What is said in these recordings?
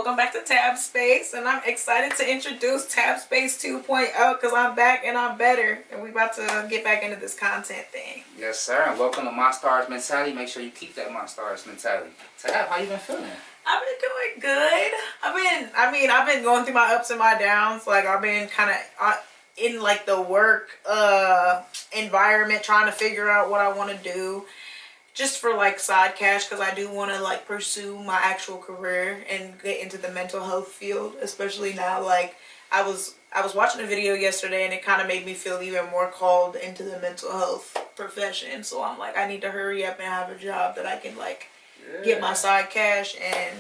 welcome back to Tabspace, and I'm excited to introduce Tabspace 2.0 because I'm back and I'm better, and we about to get back into this content thing. Yes, sir, and welcome to MONSTARS mentality. Make sure you keep that MONSTARS mentality. Tab, how you been feeling? I've been doing good. I've been going through my ups and my downs. Like, I've been kind of in like the work environment, trying to figure out what I want to do. Just for like side cash, because I do want to like pursue my actual career and get into the mental health field, especially now. Like I was watching a video yesterday and it kind of made me feel even more called into the mental health profession. So I'm like, I need to hurry up and have a job that I can like get my side cash. And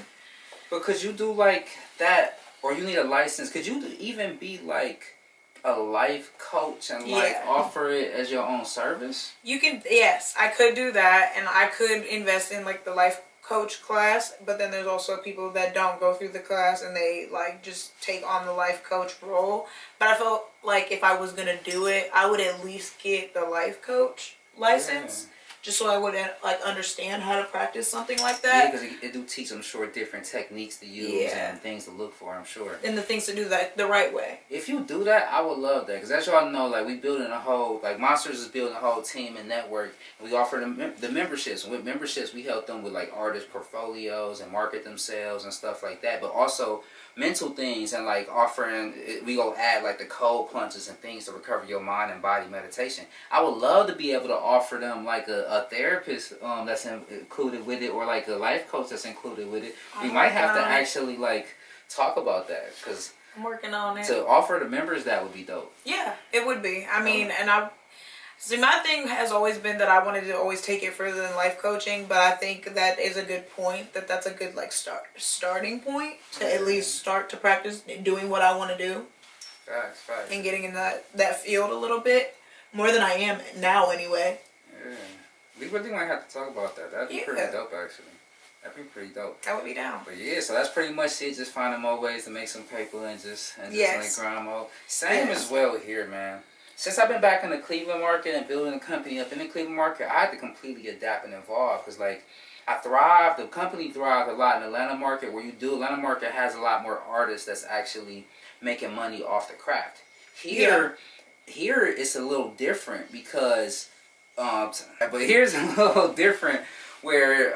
but could you do like that, or you need a license? Could you even be like a life coach and like offer it as your own service? You can, yes, I could do that, and I could invest in like the life coach class, but then there's also people that don't go through the class and they like just take on the life coach role. But I felt like if I was gonna do it, I would at least get the life coach license. Just so I would like understand how to practice something like that. Yeah, because it do teach, I'm sure, different techniques to use and things to look for, I'm sure. And the things to do that the right way. If you do that, I would love that. Because as y'all know, like, we building a whole, like, Monsters is building a whole team and network. And we offer them the memberships. And with memberships, we help them with, like, artist portfolios and market themselves and stuff like that. But also mental things and, like, offering, we go add, like, the cold plunges and things to recover your mind and body meditation. I would love to be able to offer them, like, a therapist that's included with it, or, like, a life coach that's included with it. We might have to actually, like, talk about that, because I'm working on it. To offer the members, that would be dope. Yeah, it would be. I mean, and see, my thing has always been that I wanted to always take it further than life coaching, but I think that is a good point. That's a good like starting point to at least start to practice doing what I want to do. Facts. And getting in that field a little bit more than I am now, anyway. Yeah, we really might have to talk about that. That'd be pretty dope, actually. That'd be pretty dope. I would be down. But yeah, so that's pretty much it. Just finding more ways to make some paper and just like grind more. Same as well here, man. Since I've been back in the Cleveland market and building a company up in the Cleveland market, I had to completely adapt and evolve, because like the company thrived a lot in the Atlanta market. Where Atlanta market has a lot more artists that's actually making money off the craft. Here it's a little different because, but here's a little different where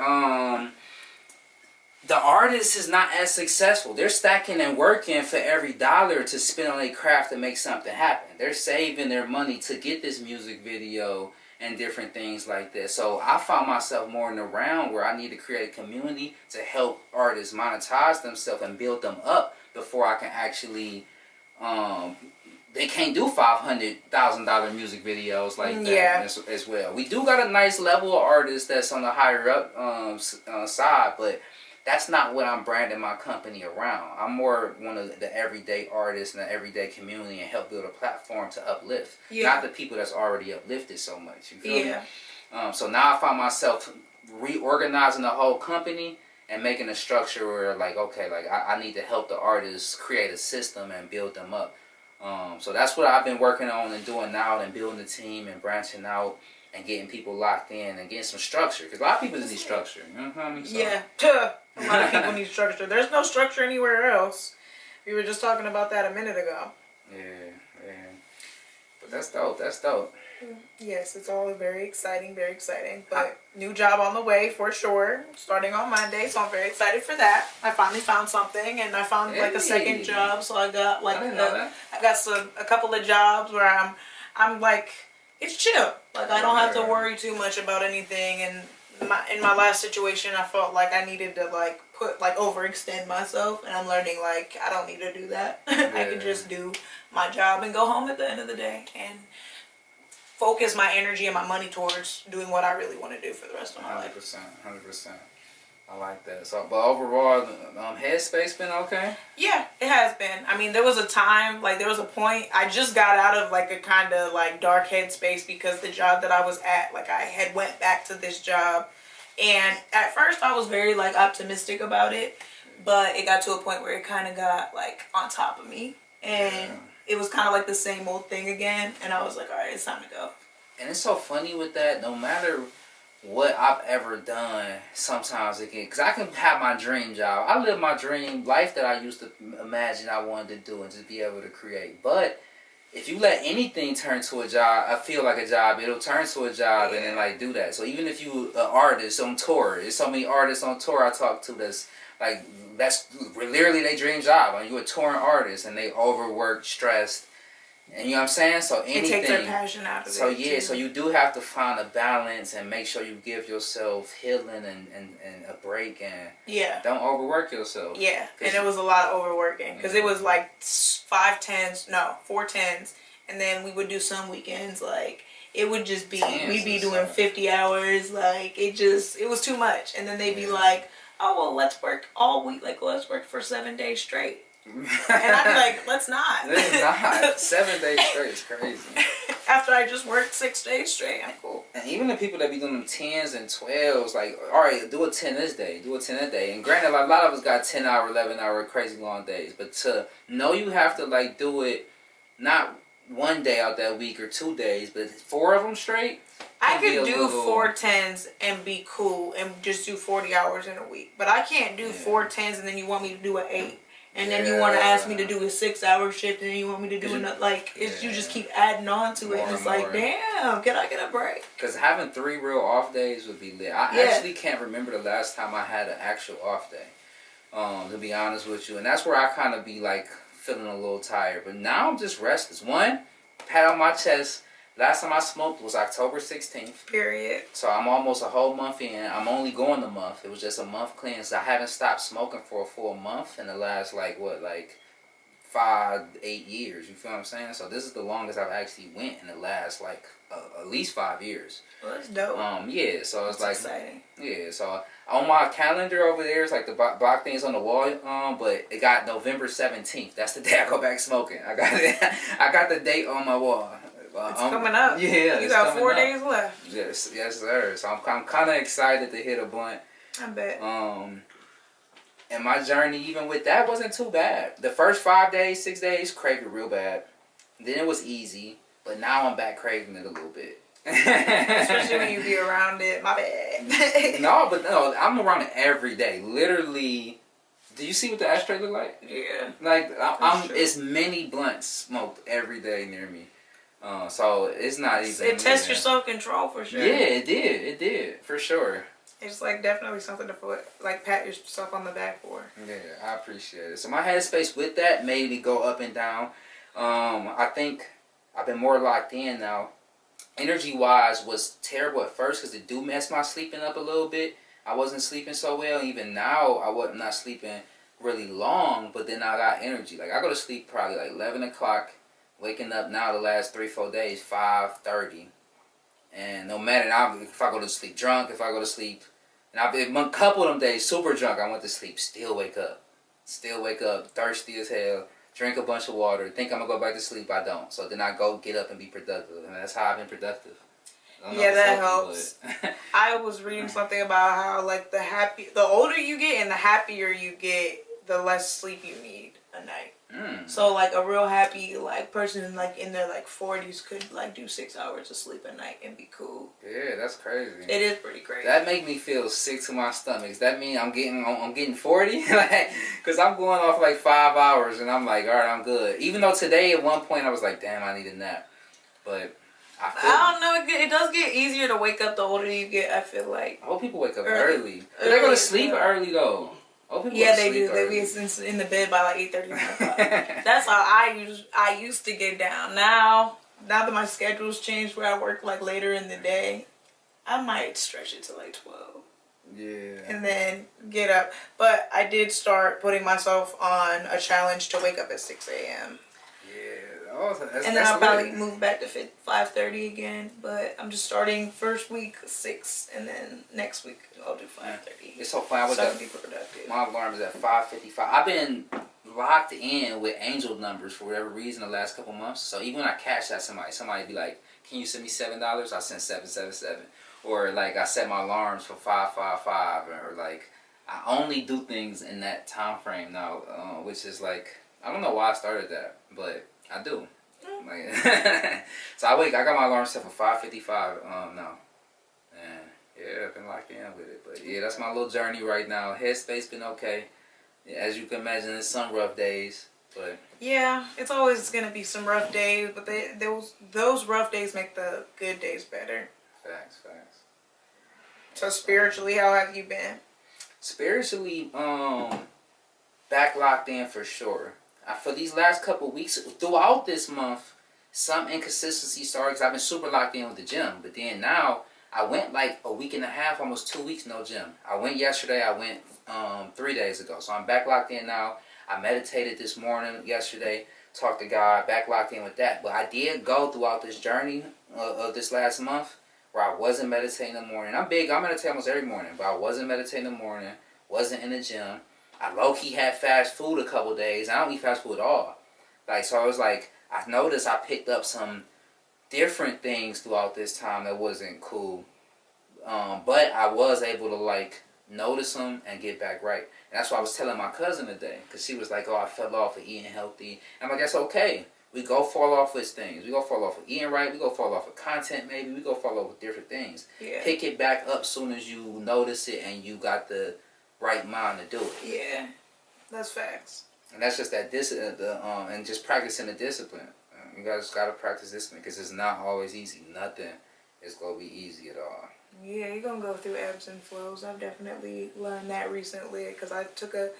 the artist is not as successful. They're stacking and working for every dollar to spend on their craft to make something happen. They're saving their money to get this music video and different things like that. So I found myself more in the round where I need to create a community to help artists monetize themselves and build them up before I can actually, they can't do $500,000 music videos like that as well. We do got a nice level of artists that's on the higher up side, but that's not what I'm branding my company around. I'm more one of the everyday artists in the everyday community and help build a platform to uplift. Not the people that's already uplifted so much. You feel me? So now I find myself reorganizing the whole company and making a structure where, like, okay, like I need to help the artists create a system and build them up. So that's what I've been working on and doing now, and building the team and branching out and getting people locked in and getting some structure. Because a lot of people just need structure. You know what I mean? So. Yeah. A lot of people need structure. There's no structure anywhere else. We were just talking about that a minute ago. Yeah. But that's dope. Yes, it's all very exciting, But new job on the way for sure, starting on Monday, so I'm very excited for that. I finally found something, and I found like a second job, so I got like a couple of jobs where I'm like, it's chill. Like, I don't have to worry too much about anything. And in my last situation, I felt like I needed to like overextend myself, and I'm learning like I don't need to do that. I can just do my job and go home at the end of the day and focus my energy and my money towards doing what I really want to do for the rest of my life. 100%. I like that. So, but overall, headspace been okay? Yeah, it has been. I mean, there was a time, like there was a point, I just got out of like a kind of like dark headspace because the job that I was at, like I had went back to this job, and at first I was very like optimistic about it, but it got to a point where it kind of got like on top of me, and it was kind of like the same old thing again, and I was like, all right, it's time to go. And it's so funny with that, no matter what I've ever done, sometimes again, because I can have my dream job. I live my dream life that I used to imagine I wanted to do and just be able to create. But if you let anything turn to a job, I feel like a job, it'll turn to a job and then like do that. So even if you an artist on tour, there's so many artists on tour I talk to that's literally their dream job. I mean, you're a touring artist and they overwork, stressed. And you know what I'm saying? So anything. It takes their passion out of it. So yeah, so you do have to find a balance and make sure you give yourself healing and a break and don't overwork yourself. Yeah, and it was a lot of overworking because it was like 4 10s, and then we would do some weekends like it would just be we'd be doing 50 hours like it was too much, and then they'd be like, oh well, let's work all week, like let's work for 7 days straight. And I'd be like, let's not. Let's not. 7 days straight is crazy. After I just worked 6 days straight, I'm cool. And even the people that be doing them 10s and 12s, like, all right, do a 10 this day, do a 10 that day. And granted, like, a lot of us got 10-hour, 11-hour, crazy long days. But to know you have to, like, do it not one day out that week or 2 days, but 4 of them straight. I could do 4 10s and be cool and just do 40 hours in a week. But I can't do 4 10s and then you want me to do an 8. And then you want to ask me to do a 6-hour shift, and then you want me to do another, like, you just keep adding on to it, and it's like, damn, can I get a break? Because having 3 real off days would be lit. I actually can't remember the last time I had an actual off day, to be honest with you. And that's where I kind of be, like, feeling a little tired. But now I'm just restless. One, pat on my chest. Last time I smoked was October 16th. Period. So I'm almost a whole month in. I'm only going a month. It was just a month cleanse. I haven't stopped smoking for a full month in the last, like, 5-8 years. You feel what I'm saying? So this is the longest I've actually went in the last, like, at least 5 years. Well, that's dope. Yeah, so it's that's like... exciting. Yeah, so on my calendar over there, it's like the block things on the wall, but it got November 17th. That's the day I go back smoking. I got the date on my wall. It's coming up. Yeah, you got 4 days left. Yes, sir. So I'm kind of excited to hit a blunt. I bet. And my journey, even with that, wasn't too bad. The first 5 days, 6 days, craved it real bad. Then it was easy, but now I'm back craving it a little bit. Especially when you be around it. My bad. No, I'm around it every day. Literally. Do you see what the ashtray look like? Yeah. Like it's many blunts smoked every day near me. So it's not even. It tests your self-control for sure. Yeah, it did for sure. It's like definitely something to pat yourself on the back for. Yeah, I appreciate it. So my headspace with that made me go up and down. I think I've been more locked in now. Energy-wise was terrible at first because it do mess my sleeping up a little bit. I wasn't sleeping so well. Even now, I wasn't not sleeping really long, but then I got energy. Like I go to sleep probably like 11 o'clock. Waking up now the last 3-4 days, 5:30. And no matter if I go to sleep drunk, if I go to sleep, and I've been a couple of them days super drunk, I went to sleep, still wake up, thirsty as hell, drink a bunch of water, think I'm gonna go back to sleep, I don't. So then I go get up and be productive, and that's how I've been productive. Yeah, that helps. I was reading something about how like the older you get and the happier you get, the less sleep you need a night. So like a real happy like person like in their like 40s could like do 6 hours of sleep a night and be cool. Yeah, that's crazy. It is pretty crazy. That make me feel sick to my stomach. Does that mean I'm getting 40? Like, cause I'm going off like 5 hours and I'm like, all right, I'm good. Even though today at one point I was like, damn, I need a nap. But I don't know. It does get easier to wake up the older you get. I feel like. I hope people wake up early. But they go to sleep early though. Yeah, they do. They be in the bed by like 8:30. That's how I used to get down. Now that my schedule's changed where I work like later in the day, I might stretch it to like 12. Yeah. And then get up. But I did start putting myself on a challenge to wake up at 6 a.m. And then I'll probably move back to 5:30 again. But I'm just starting first week 6, and then next week I'll do 5:30. It's so fun. So I can be productive. My alarm is at 5:55. I've been locked in with angel numbers for whatever reason the last couple months. So even when I cash out somebody be like, "Can you send me $7?" I send 777. Or like I set my alarms for 555. Or like I only do things in that time frame now, which is like I don't know why I started that, but I do. Like, so I got my alarm set for 5:55 now. And Yeah, I've been locked in with it. But yeah, that's my little journey right now. Headspace been okay. As you can imagine, there's some rough days. But yeah, it's always gonna be some rough days, but those rough days make the good days better. Facts. So spiritually, how have you been? Spiritually, back locked in for sure. For these last couple weeks, throughout this month, some inconsistency started because I've been super locked in with the gym. But then now, I went like a week and a half, almost 2 weeks, no gym. I went yesterday, I went 3 days ago. So I'm back locked in now. I meditated this morning, yesterday, talked to God, back locked in with that. But I did go throughout this journey of this last month where I wasn't meditating in the morning. I'm meditate almost every morning, but I wasn't meditating in the morning, wasn't in the gym. I low-key had fast food a couple days. I don't eat fast food at all. Like, so I was like, I noticed I picked up some different things throughout this time that wasn't cool. But I was able to, like, notice them and get back right. And that's what I was telling my cousin today. Because she was like, oh, I fell off of eating healthy. And I'm like, that's okay. We go fall off with things. We go fall off with eating right. We go fall off with content maybe. We go fall off with different things. Yeah. Pick it back up soon as you notice it and you got the right mind to do it. Yeah, that's facts. And that's just that and just practicing the discipline. You guys got to practice discipline because it's not always easy. Nothing is going to be easy at all. Yeah, you're going to go through ebbs and flows. I've definitely learned that recently because I took a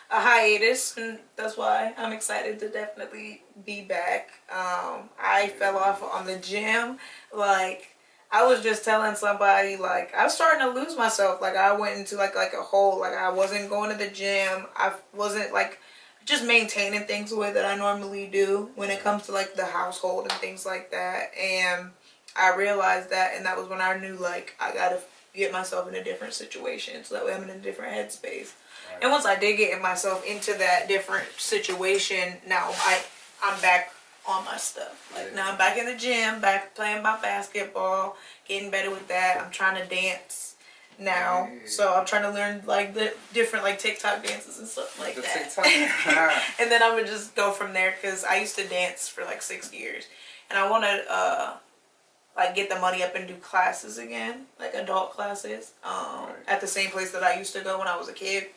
hiatus, and that's why I'm excited to definitely be back. I fell off on the gym. Like, I was just telling somebody, like, I was starting to lose myself. Like, I went into, like a hole. Like, I wasn't going to the gym. I wasn't, like, just maintaining things the way that I normally do when it comes to, like, the household and things like that. And I realized that, and that was when I knew, like, I got to get myself in a different situation so that way I'm in a different headspace. Right. And once I did get myself into that different situation, now I'm back on my stuff. Like, now I'm back in the gym, back playing my basketball, getting better with that. I'm trying to dance now, so I'm trying to learn, like, the different, like, TikTok dances and stuff like that. And then I'm gonna just go from there because I used to dance for like 6 years, and I want to like get the money up and do classes again, like adult classes, at the same place that I used to go when I was a kid.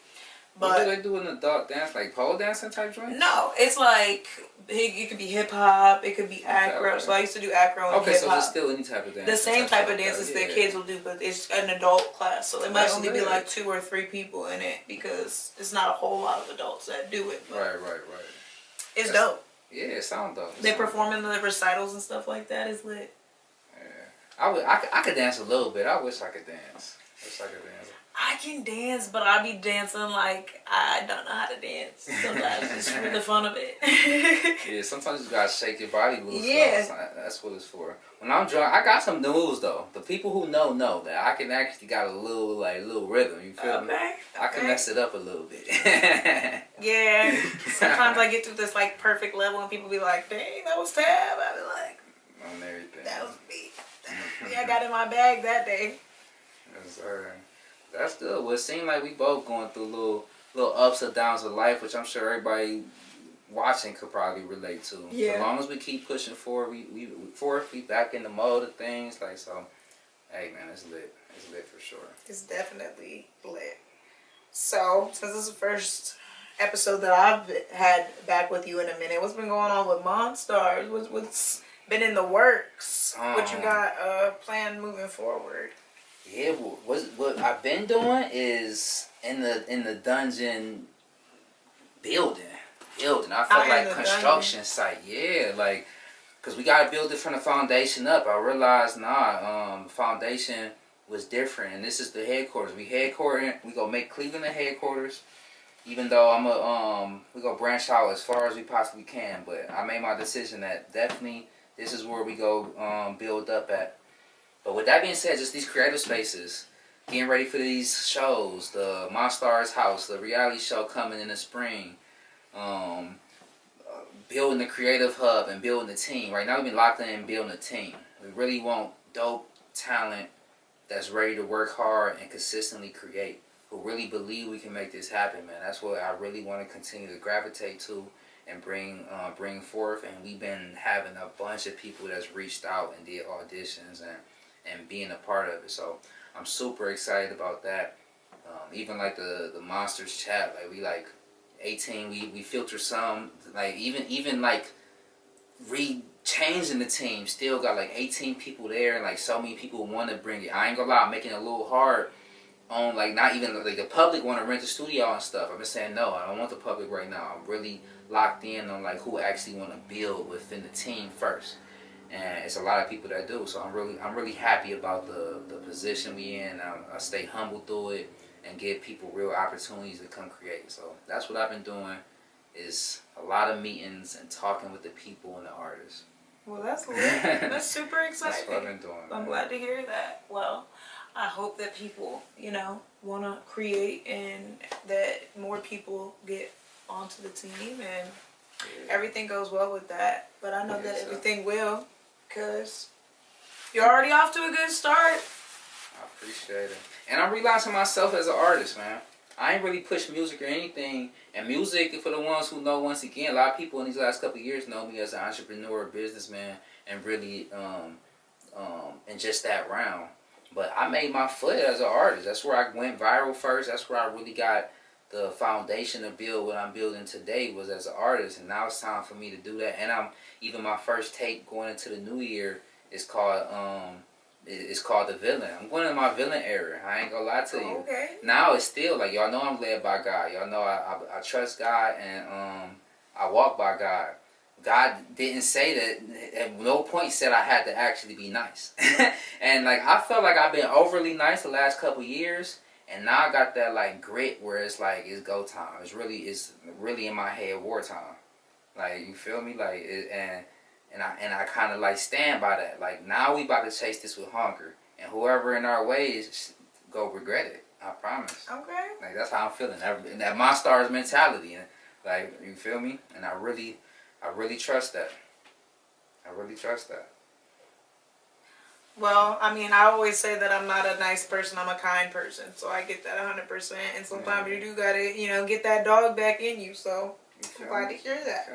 But what do they do in adult dance, like pole dancing type joint? No, it's like it could be hip hop, it could be acro. Okay. So I used to do acro and hip hop. So it's still any type of dance. The same type of dances that kids will do, but it's an adult class, so there might only be like 2 or 3 people in it because it's not a whole lot of adults that do it. Right. It's dope. Yeah, it sounds dope. They perform in the recitals and stuff like that. It's lit. Yeah, I could dance a little bit. I wish I could dance. I can dance, but I be dancing like I don't know how to dance. Sometimes it's for the fun of it. Yeah, sometimes you gotta shake your body loose. Yeah. So that's what it's for. When I'm drunk, I got some moves though. The people who know that I can actually got a little rhythm. You feel me? I can mess it up a little bit. Yeah. Sometimes I get to this like perfect level and people be like, dang, that was Tab. I be like, on everything. That was me. Yeah, I got in my bag that day. Yes, sir. That's good. Well, it seemed like we both going through little ups and downs of life, which I'm sure everybody watching could probably relate to. Yeah. As long as we keep pushing forward, we back in the mode of things. Like, so, hey man, it's lit. It's lit for sure. It's definitely lit. So, since this is the first episode that I've had back with you in a minute, what's been going on with MONSTARS? What's been in the works? What you got planned moving forward? Yeah, what I've been doing is in the dungeon building. I felt like construction site. Yeah, like, cause we gotta build it from the foundation up. I realized the foundation was different, and this is the headquarters. We gonna make Cleveland the headquarters. Even though we gonna branch out as far as we possibly can, but I made my decision that definitely this is where we go build up at. But with that being said, just these creative spaces, getting ready for these shows, the MONSTARS house, the reality show coming in the spring, building the creative hub and building the team. Right now we've been locked in and building a team. We really want dope talent that's ready to work hard and consistently create, who really believe we can make this happen, man. That's what I really want to continue to gravitate to and bring forth. And we've been having a bunch of people that's reached out and did auditions and being a part of it. So I'm super excited about that. Even like the Monsters chat, like we like 18, we filter some, like even like changing the team, still got like 18 people there, and like so many people want to bring it. I ain't gonna lie, I'm making it a little hard on like not even like the public want to rent the studio and stuff. I've been saying no, I don't want the public right now. I'm really locked in on like who actually want to build within the team first, and it's a lot of people that do. So I'm really happy about the position we in. I stay humble through it and give people real opportunities to come create. So that's what I've been doing, is a lot of meetings and talking with the people and the artists. Well, that's lit. That's super exciting. That's what I've been doing. I'm glad to hear that. Well, I hope that people, you know, want to create and that more people get onto the team and everything goes well with that. But I know that everything will, because you're already off to a good start. I appreciate it. And I'm realizing myself as an artist, man. I ain't really push music or anything. And music, for the ones who know, once again, a lot of people in these last couple of years know me as an entrepreneur, businessman, and really in just that realm. But I made my foot as an artist. That's where I went viral first. That's where I really got the foundation to build what I'm building today, was as an artist. And now it's time for me to do that. And even my first tape going into the new year is called it's called The Villain. I'm going in my villain era. I ain't gonna lie to you. Okay. Now it's still like, y'all know I'm led by God. Y'all know I trust God, and I walk by God. God didn't say that, at no point said I had to actually be nice. And like I felt like I've been overly nice the last couple years, and now I got that like grit where it's like it's go time. It's really in my head wartime. Like, you feel me? Like and I kind of like stand by that. Like, now we about to chase this with hunger, and whoever in our way is go regret it. I promise. Okay. Like, that's how I'm feeling. That MONSTARS mentality, and like, you feel me? And I really trust that. I really trust that. Well, I mean, I always say that I'm not a nice person, I'm a kind person. So I get that 100%. And sometimes you do gotta, you know, get that dog back in you. So I'm glad to hear that.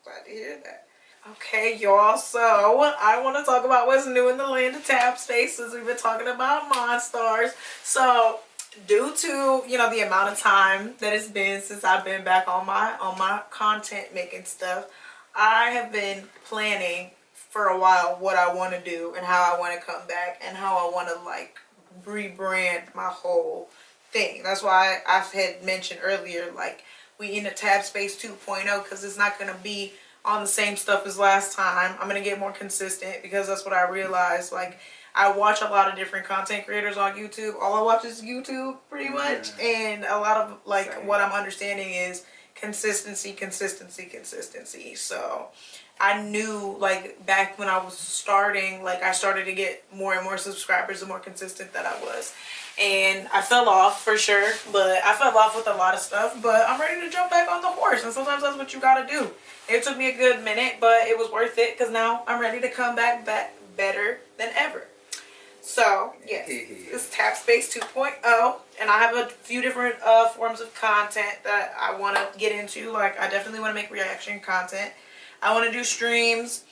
Glad to hear that. Okay, y'all. So I want to talk about what's new in the land of Tabspace, since we've been talking about MONSTARS. So due to, you know, the amount of time that it's been since I've been back on my content making stuff, I have been planning for a while what I want to do and how I want to come back and how I want to like rebrand my whole thing. That's why I had mentioned earlier, like, we in a Tabspace 2.0, because it's not going to be on the same stuff as last time. I'm going to get more consistent, because that's what I realized. Like, I watch a lot of different content creators on YouTube. All I watch is YouTube pretty much. And a lot of like what I'm understanding is consistency. So I knew, like, back when I was starting, like, I started to get more and more subscribers the more consistent that I was. And I fell off for sure, but I fell off with a lot of stuff, but I'm ready to jump back on the horse. And sometimes that's what you gotta do. It took me a good minute, but it was worth it, because now I'm ready to come back better than ever. So, yes, it's Tabspace 2.0, and I have a few different forms of content that I want to get into. Like, I definitely want to make reaction content. I want to do streams.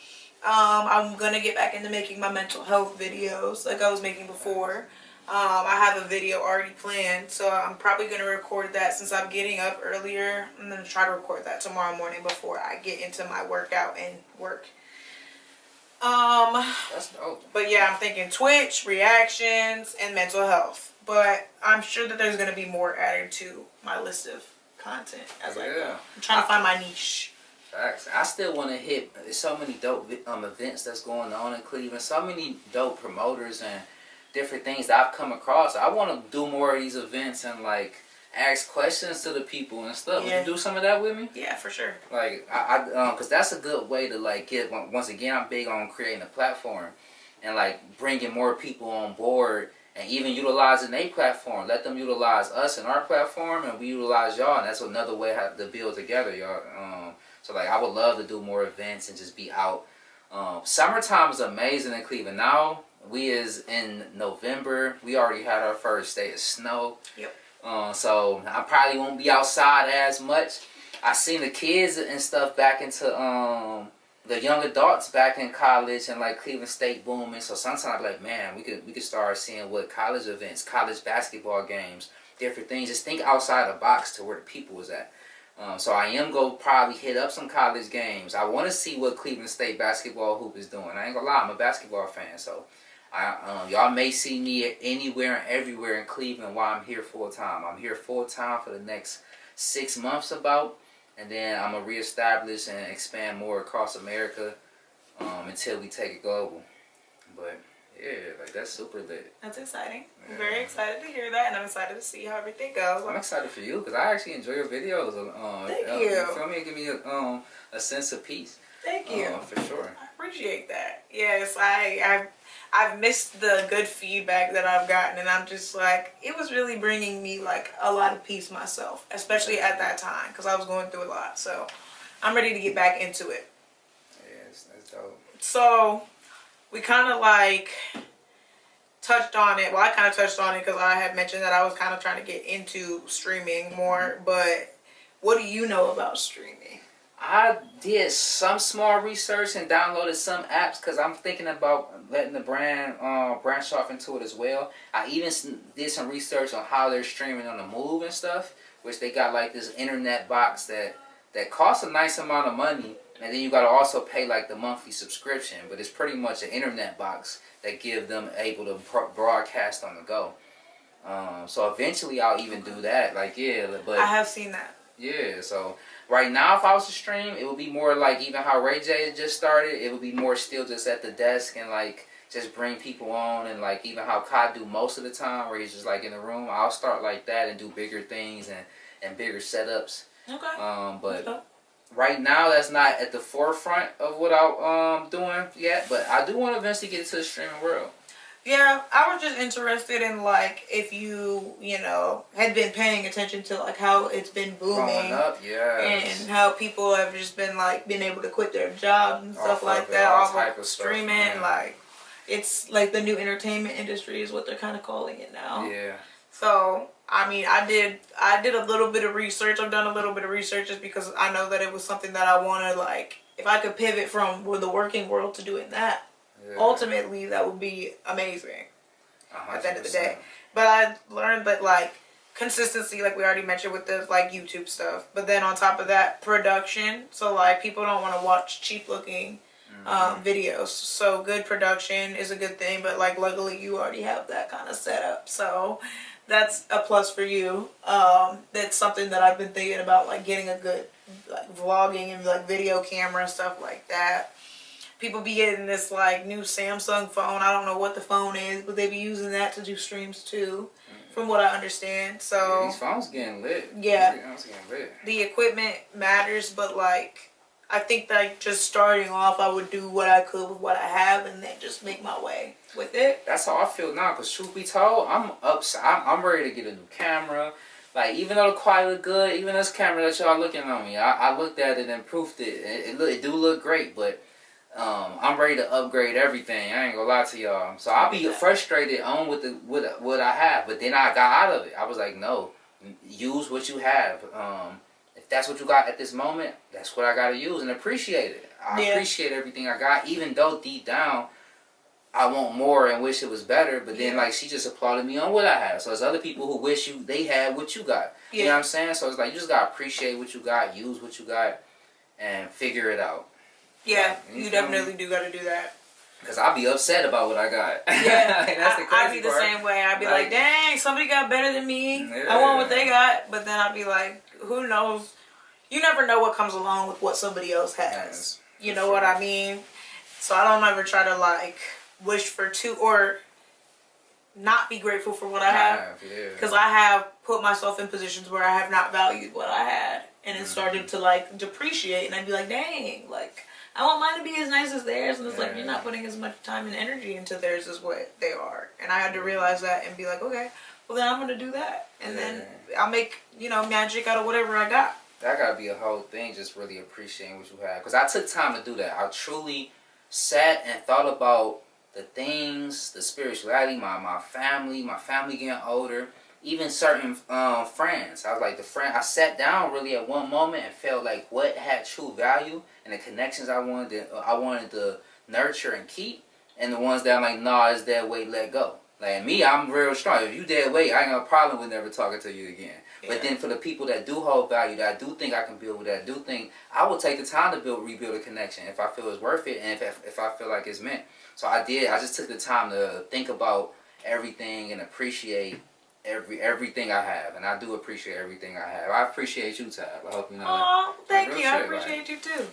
I'm going to get back into making my mental health videos like I was making before. I have a video already planned, so I'm probably going to record that since I'm getting up earlier. I'm going to try to record that tomorrow morning before I get into my workout and work. That's dope. But yeah, I'm thinking Twitch, reactions, and mental health. But I'm sure that there's going to be more added to my list of content as I go. I'm trying to find my niche. Facts. I still want to hit. There's so many dope events that's going on in Cleveland. So many dope promoters and different things that I've come across. I want to do more of these events and like ask questions to the people and stuff. Yeah. Would you do some of that with me? Yeah, for sure. Like, because that's a good way to like get. Once again, I'm big on creating a platform and like bringing more people on board and even utilizing their platform. Let them utilize us and our platform, and we utilize y'all, and that's another way to build together, y'all. So like, I would love to do more events and just be out. Summertime is amazing in Cleveland. Now we is in November. We already had our first day of snow. Yep. So I probably won't be outside as much. I seen the kids and stuff back into the young adults back in college and like Cleveland State booming. So sometimes I'm like, man, we could start seeing what college events, college basketball games, different things. Just think outside the box to where the people was at. So I am going to probably hit up some college games. I want to see what Cleveland State basketball hoop is doing. I ain't going to lie, I'm a basketball fan. So y'all may see me anywhere and everywhere in Cleveland while I'm here full time. I'm here full time for the next 6 months about. And then I'm going to reestablish and expand more across America until we take it global. But yeah, like that's super lit. That's exciting. Yeah. I'm very excited to hear that, and I'm excited to see how everything goes. I'm excited for you because I actually enjoy your videos. Thank you. You feel me? Give me a sense of peace. Thank you. For sure. I appreciate that. Yes, I've missed the good feedback that I've gotten, and I'm just like, it was really bringing me like a lot of peace myself, especially at that time because I was going through a lot. So I'm ready to get back into it. Yes, that's dope. So we kind of like touched on it. Well, I kind of touched on it because I had mentioned that I was kind of trying to get into streaming more. But what do you know about streaming? I did some small research and downloaded some apps because I'm thinking about letting the brand branch off into it as well. I even did some research on how they're streaming on the move and stuff, which they got like this internet box that costs a nice amount of money. And then you got to also pay like the monthly subscription, but it's pretty much an internet box that give them able to broadcast on the go. So eventually I'll even do that. Like but I have seen that. Yeah, so right now if I was to stream, it would be more like even how Ray J just started. It would be more still just at the desk and like just bring people on, and like even how Kai do most of the time where he's just like in the room. I'll start like that and do bigger things and bigger setups. Okay. But right now, that's not at the forefront of what I'm doing yet, but I do want to eventually get into the streaming world. Yeah, I was just interested in like if you know, had been paying attention to like how it's been booming. Growing up, yes. And how people have just been like been able to quit their jobs and stuff like that off of streaming. Stuff, like it's like the new entertainment industry is what they're kind of calling it now. Yeah. So I mean, I did a little bit of research. I've done a little bit of research just because I know that it was something that I want to, like, if I could pivot from the working world to doing that, ultimately that would be amazing 100%. At the end of the day. But I learned that, like, consistency, like we already mentioned with the, like, YouTube stuff. But then on top of that, production. So, like, people don't want to watch cheap-looking videos. So good production is a good thing. But, like, luckily you already have that kind of setup. So that's a plus for you. That's something that I've been thinking about, like getting a good like vlogging and like video camera and stuff like that. People be getting this like new Samsung phone. I don't know what the phone is, but they be using that to do streams too, from what I understand. So these phones getting lit. Yeah, these phones getting lit. The equipment matters, but like I think that just starting off, I would do what I could with what I have, and then just make my way with it. That's how I feel now. Cause truth be told, I'm ready to get a new camera. Like even though the quality look good, even this camera that y'all looking on me, I looked at it and proofed it. It do look great, but I'm ready to upgrade everything. I ain't gonna lie to y'all. So I'll be frustrated on with what I have, but then I got out of it. I was like, no, use what you have. If that's what you got at this moment, that's what I got to use and appreciate it. I appreciate everything I got, even though deep down I want more and wish it was better. But then, like, she just applauded me on what I have. So there's other people who wish they had what you got. You know what I'm saying? So it's like you just got to appreciate what you got, use what you got, and figure it out. Yeah, you definitely do got to do that. Because I'll be upset about what I got. Yeah, that's the crazy I'd be the part. same way. I'd be like, dang, somebody got better than me. I want what they got. But then I'd be like, who knows? You never know what comes along with what somebody else has. Yes, you know what I mean? So I don't ever try to like wish for or not be grateful for what I have. Because I have put myself in positions where I have not valued what I had. And it started to like depreciate. And I'd be like, dang, like I want mine to be as nice as theirs. And it's like, you're not putting as much time and energy into theirs as what they are. And I had to realize that and be like, okay, well then I'm going to do that. And then I'll make, magic out of whatever I got. That gotta be a whole thing, just really appreciating what you have. Because I took time to do that. I truly sat and thought about the things, the spirituality, my family getting older, even certain friends. I was like I sat down really at one moment and felt like what had true value and the connections I wanted to nurture and keep, and the ones that I'm like, nah, it's dead weight, let go. Like me, I'm real strong. If you dead weight, I ain't got a problem with never talking to you again. Yeah. But then for the people that do hold value, that I do think I can build with, that I do think I will take the time to rebuild a connection if I feel it's worth it and if I feel like it's meant. So I did. I just took the time to think about everything and appreciate everything I have, and I do appreciate everything I have. I appreciate you, Tab. I hope you know that. Oh, thank you. I appreciate you too.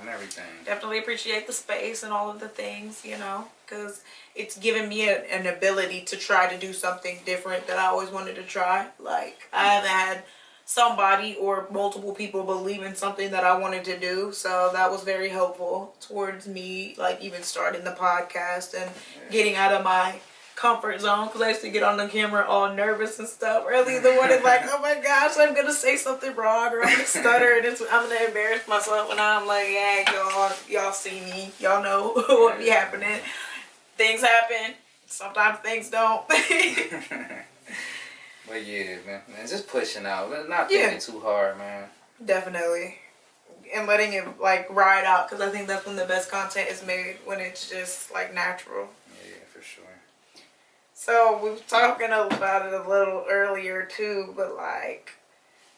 On everything. Definitely appreciate the space and all of the things, you know, because it's given me an ability to try to do something different that I always wanted to try. Like, I haven't had somebody or multiple people believe in something that I wanted to do, so that was very helpful towards me, like, even starting the podcast and getting out of my comfort zone, because I used to get on the camera all nervous and stuff. Really, the one is like, oh my gosh, I'm gonna say something wrong, or I'm gonna stutter, and I'm gonna embarrass myself. And I'm like, yeah, y'all see me, y'all know what be happening. Things happen. Sometimes things don't. But yeah, man, just pushing out, not thinking too hard, man. Definitely. And letting it like ride out, because I think that's when the best content is made, when it's just like natural. Yeah, for sure. So we were talking about it a little earlier too, but like,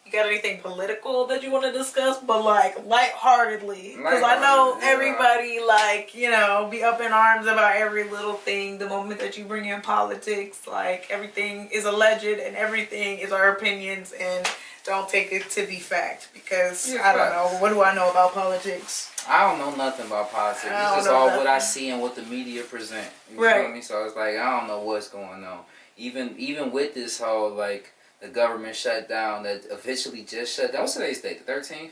you got anything political that you want to discuss? But like lightheartedly, because I know everybody like, you know, be up in arms about every little thing. The moment that you bring in politics, like everything is alleged and everything is our opinions, and don't take it to be fact, because I don't know. What do I know about politics? I don't know nothing about politics. It's just all what I see and what the media present. You feel me? So it's like, I don't know what's going on. Even with this whole, like, the government shutdown that officially just shut down. What's today's date? The 13th?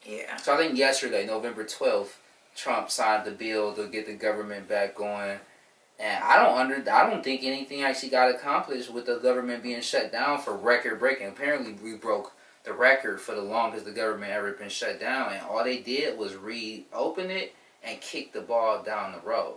Yeah. So I think yesterday, November 12th, Trump signed the bill to get the government back going. And I don't think anything actually got accomplished with the government being shut down for record breaking. Apparently we broke the record for the longest the government ever been shut down, and all they did was reopen it and kick the ball down the road.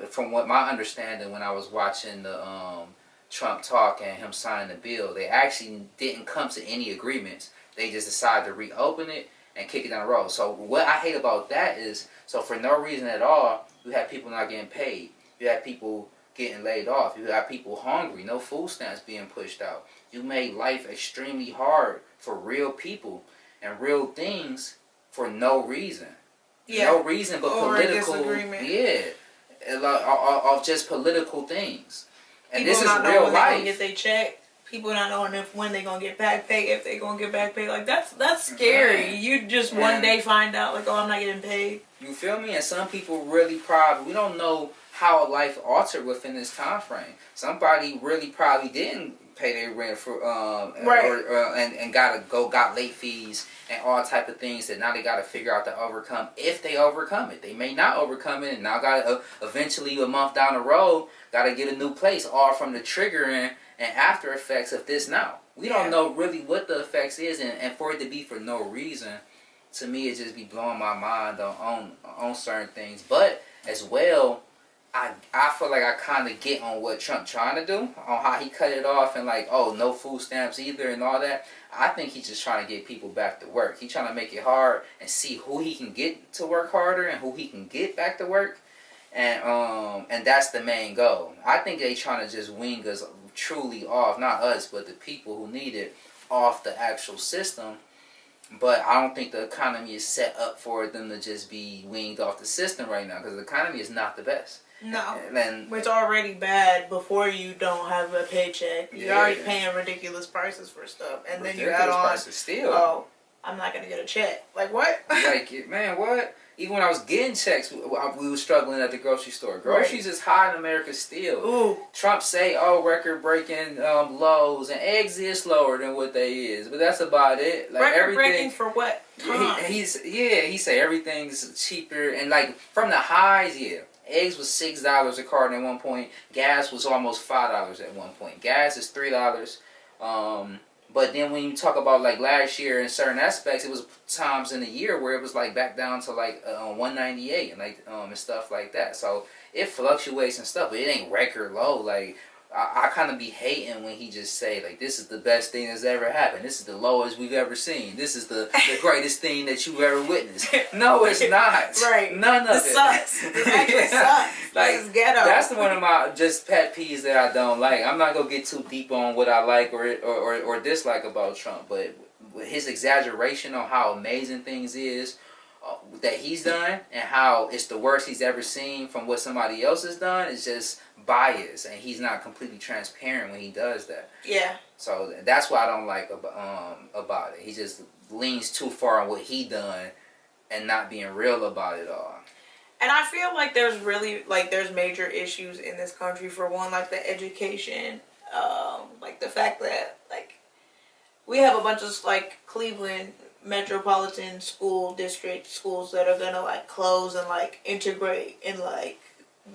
From what my understanding, when I was watching the Trump talk and him signing the bill, they actually didn't come to any agreements. They just decided to reopen it and kick it down the road. So what I hate about that is, so for no reason at all, you have people not getting paid. You have people getting laid off. You have people hungry. No food stamps being pushed out. You made life extremely hard for real people and real things for no reason. Yeah. No reason but political. Yeah. Of just political things. And people this is not real knowing life. They gonna get their check. People not knowing when they gonna get back pay, if they gonna get back pay. Like that's scary. Right. You just one day find out like, oh, I'm not getting paid. You feel me? And some people really probably, we don't know how life altered within this time frame. Somebody really probably didn't pay their rent for and got late fees and all type of things that now they got to figure out to overcome. If they overcome it, they may not overcome it, and now got to eventually a month down the road got to get a new place, all from the triggering and after effects of this. Now we don't know really what the effects is, and for it to be for no reason, to me it just be blowing my mind on certain things. But as well, I feel like I kind of get on what Trump trying to do, on how he cut it off and like, oh, no food stamps either and all that. I think he's just trying to get people back to work. He's trying to make it hard and see who he can get to work harder and who he can get back to work. And that's the main goal. I think they trying to just wing us truly off, not us, but the people who need it, off the actual system. But I don't think the economy is set up for them to just be winged off the system right now, because the economy is not the best. No, it's already bad before you don't have a paycheck. You're already paying ridiculous prices for stuff, and then you add on, oh, I'm not gonna get a check. Like what? Like, man, what? Even when I was getting checks, we were struggling at the grocery store. Groceries is high in America still. Ooh. Trump say, oh, record-breaking lows, and eggs is lower than what they is, but that's about it. Like, record-breaking for what? He say everything's cheaper, and like from the highs, eggs was $6 a carton at one point. Gas was almost $5 at one point. Gas is $3. But then when you talk about like last year in certain aspects, it was times in the year where it was like back down to like 198 and like and stuff like that. So it fluctuates and stuff, but it ain't record low. Like I kind of be hating when he just say like, this is the best thing that's ever happened. This is the lowest we've ever seen. This is the greatest thing that you've ever witnessed. No, it's not. Right. None of it. Sucks. This actually sucks. Like, this is ghetto. That's one of my just pet peeves that I don't like. I'm not gonna get too deep on what I like or dislike about Trump, but his exaggeration on how amazing things is that he's done and how it's the worst he's ever seen from what somebody else has done is just bias, and he's not completely transparent when he does that. Yeah. So that's what I don't like about it. He just leans too far on what he done and not being real about it all. And I feel like there's really, like, there's major issues in this country. For one, like, the education, like, the fact that, like, we have a bunch of, like, Cleveland metropolitan school district schools that are gonna, like, close and, like, integrate and, like,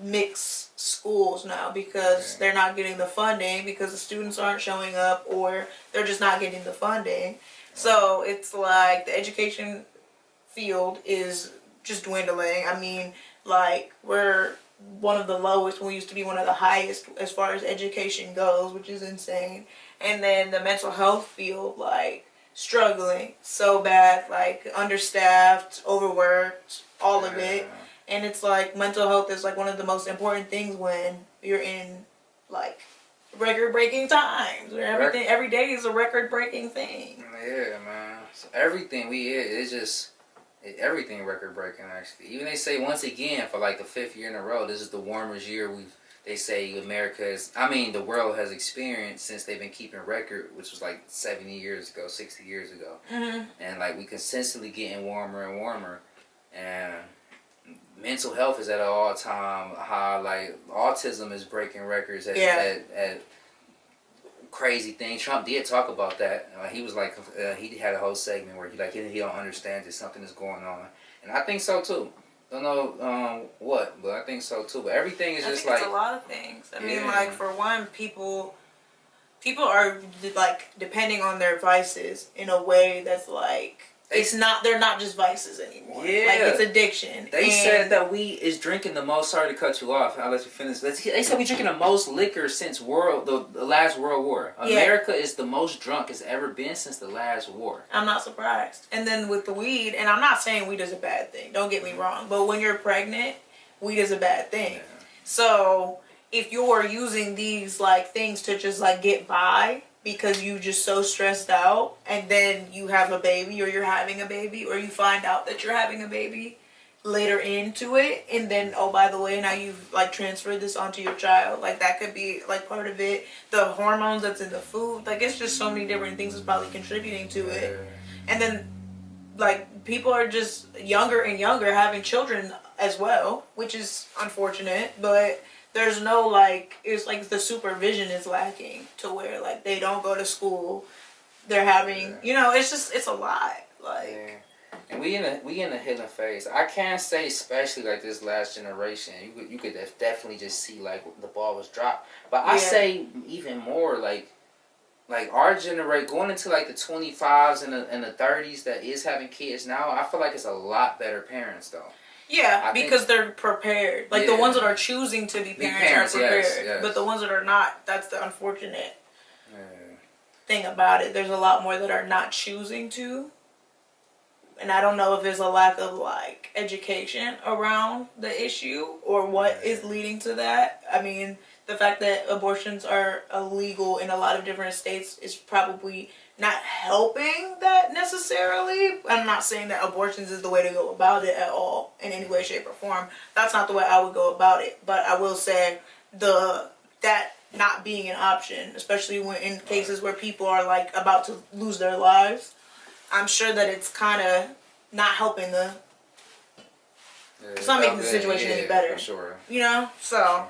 mix schools now because they're not getting the funding, because the students aren't showing up, or they're just not getting the funding. So it's like the education field is just dwindling. I mean, like, we're one of the lowest when we used to be one of the highest as far as education goes, which is insane. And then the mental health field, like, struggling so bad, like, understaffed, overworked, all of it. And it's like mental health is like one of the most important things when you're in, like, record-breaking times, where every day is a record-breaking thing. Yeah, man. So everything it's just everything record-breaking, actually. Even they say once again for like the 5th year in a row, this is the warmest year they say the world has experienced since they've been keeping record, which was like 70 years ago, 60 years ago. And like we consistently getting warmer and warmer, and mental health is at an all-time high. Like, autism is breaking records at crazy things. Trump did talk about that. He was like, he had a whole segment where he don't understand that something is going on, and I think so too. Don't know what, but I think so too. But everything is just like, it's a lot of things. I mean, like, for one, people are, like, depending on their vices in a way that's like, they're not just vices anymore. Yeah. Like, it's addiction. They said that we is drinking the most, sorry to cut you off, I'll let you finish. They said we drinking the most liquor since the last World War. America is the most drunk it's ever been since the last war. I'm not surprised. And then with the weed, and I'm not saying weed is a bad thing, don't get me wrong, but when you're pregnant, weed is a bad thing. Yeah. So if you're using these, like, things to just, like, get by, because you just so stressed out, and then you have a baby, or you're having a baby, or you find out that you're having a baby later into it, and then, oh, by the way, now you've, like, transferred this onto your child. Like, that could be, like, part of it. The hormones that's in the food, like, it's just so many different things that's probably contributing to it. And then, like, people are just younger and younger having children as well, which is unfortunate, but there's no, like, it's like the supervision is lacking to where, like, they don't go to school. They're having, it's a lot. Like, and we in a hidden phase. I can't say especially like this last generation. You could definitely just see like the ball was dropped. But I say even more like our generation going into like the 25s and the 30s that is having kids now. I feel like it's a lot better parents though. Yeah, because they're prepared. Like, the ones that are choosing to be parents are prepared. Yes. But the ones that are not, that's the unfortunate thing about it. There's a lot more that are not choosing to. And I don't know if there's a lack of, like, education around the issue or what is leading to that. I mean, the fact that abortions are illegal in a lot of different states is probably not helping that necessarily. I'm not saying that abortions is the way to go about it at all in any way, shape, or form. That's not the way I would go about it. But I will say that not being an option, especially when in cases where people are, like, about to lose their lives, I'm sure that it's kind of not helping it's not making the situation any better. For sure. So.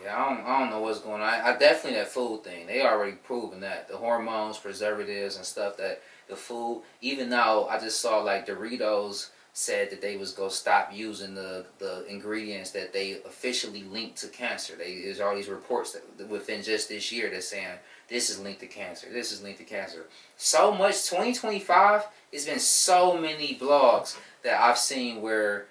Yeah, I don't know what's going on. I definitely that food thing. They already proven that the hormones, preservatives, and stuff that the food. Even now, I just saw like Doritos said that they was gonna stop using the ingredients that they officially linked to cancer. There's all these reports that within just this year that's saying this is linked to cancer. This is linked to cancer. So much 2025. It's been so many blogs that I've seen where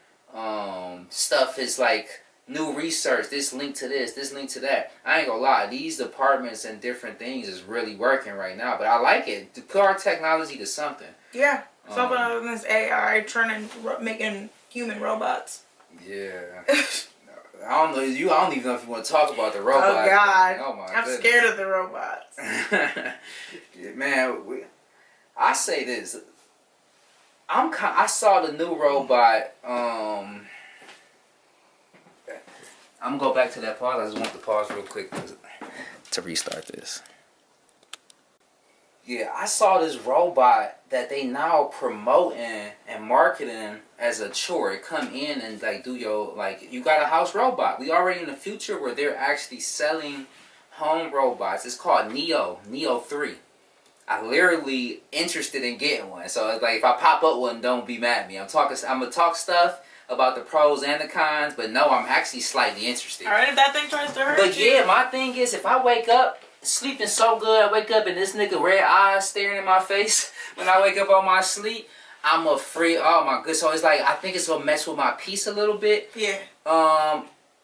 stuff is like new research, this link to this link to that. I ain't gonna lie, these departments and different things is really working right now. But I like it to put our technology to something. Yeah, something other than this AI making human robots. Yeah. I don't know. I don't even know if you want to talk about the robots. Oh God! Oh my I'm scared of the robots. Man, I say this. I saw the new robot. I'm gonna go back to that pause. I just want to pause real quick to restart this. Yeah, I saw this robot that they now promoting and marketing as a chore. Come in and like do your, like, you got a house robot. We already in the future where they're actually selling home robots. It's called Neo 3. I'm literally interested in getting one. So it's like if I pop up one, don't be mad at me. I'm gonna talk stuff about the pros and the cons, but no, I'm actually slightly interested. Alright, if that thing tries to hurt But you. yeah, my thing is, if I wake up sleeping so good, I wake up and this nigga red eyes staring in my face when I wake up on my sleep, I'm afraid. Oh my god! So it's like I think it's gonna mess with my peace a little bit. Yeah.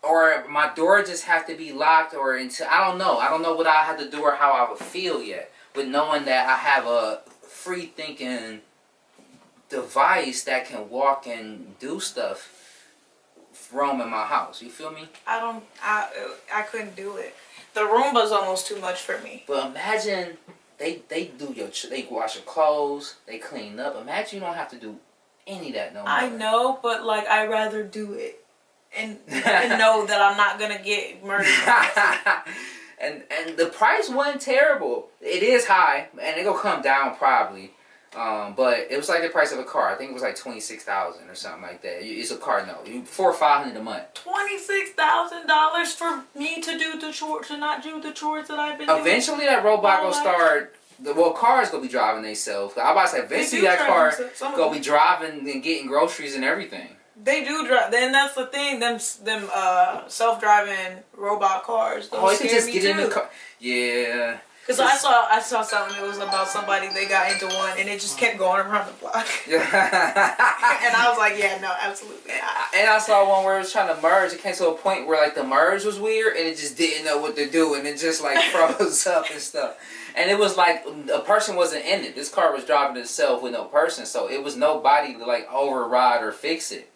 Or my door just have to be locked, or into I don't know. I don't know what I have to do or how I would feel yet. But knowing that I have a free thinking device that can walk and do stuff, roam in my house. You feel me? I couldn't do it. The Roomba's almost too much for me. But imagine they wash your clothes, they clean up. Imagine you don't have to do any of that no more. I know, but like I'd rather do it and know that I'm not gonna get murdered. and the price wasn't terrible. It is high, and it gonna come down probably. But it was like the price of a car. I think it was like $26,000 or something like that. It's a car note. $400 or $500 a month. $26,000 for me to do the chores, to not do the chores that I've been doing. Eventually, that robot gonna start. Well, cars gonna be driving themselves. I'm about to say eventually that car gonna be driving and getting groceries and everything. They do drive. Then that's the thing. Them self-driving robot cars. Those you can just get in the car. Yeah. Because I saw something. It was about somebody. They got into one and it just kept going around the block. Yeah. And I was like, yeah, no, absolutely not. And I saw one where it was trying to merge. It came to a point where like the merge was weird and it just didn't know what to do and it just like froze up and stuff. And it was like a person wasn't in it. This car was driving itself with no person, so it was nobody to like override or fix it.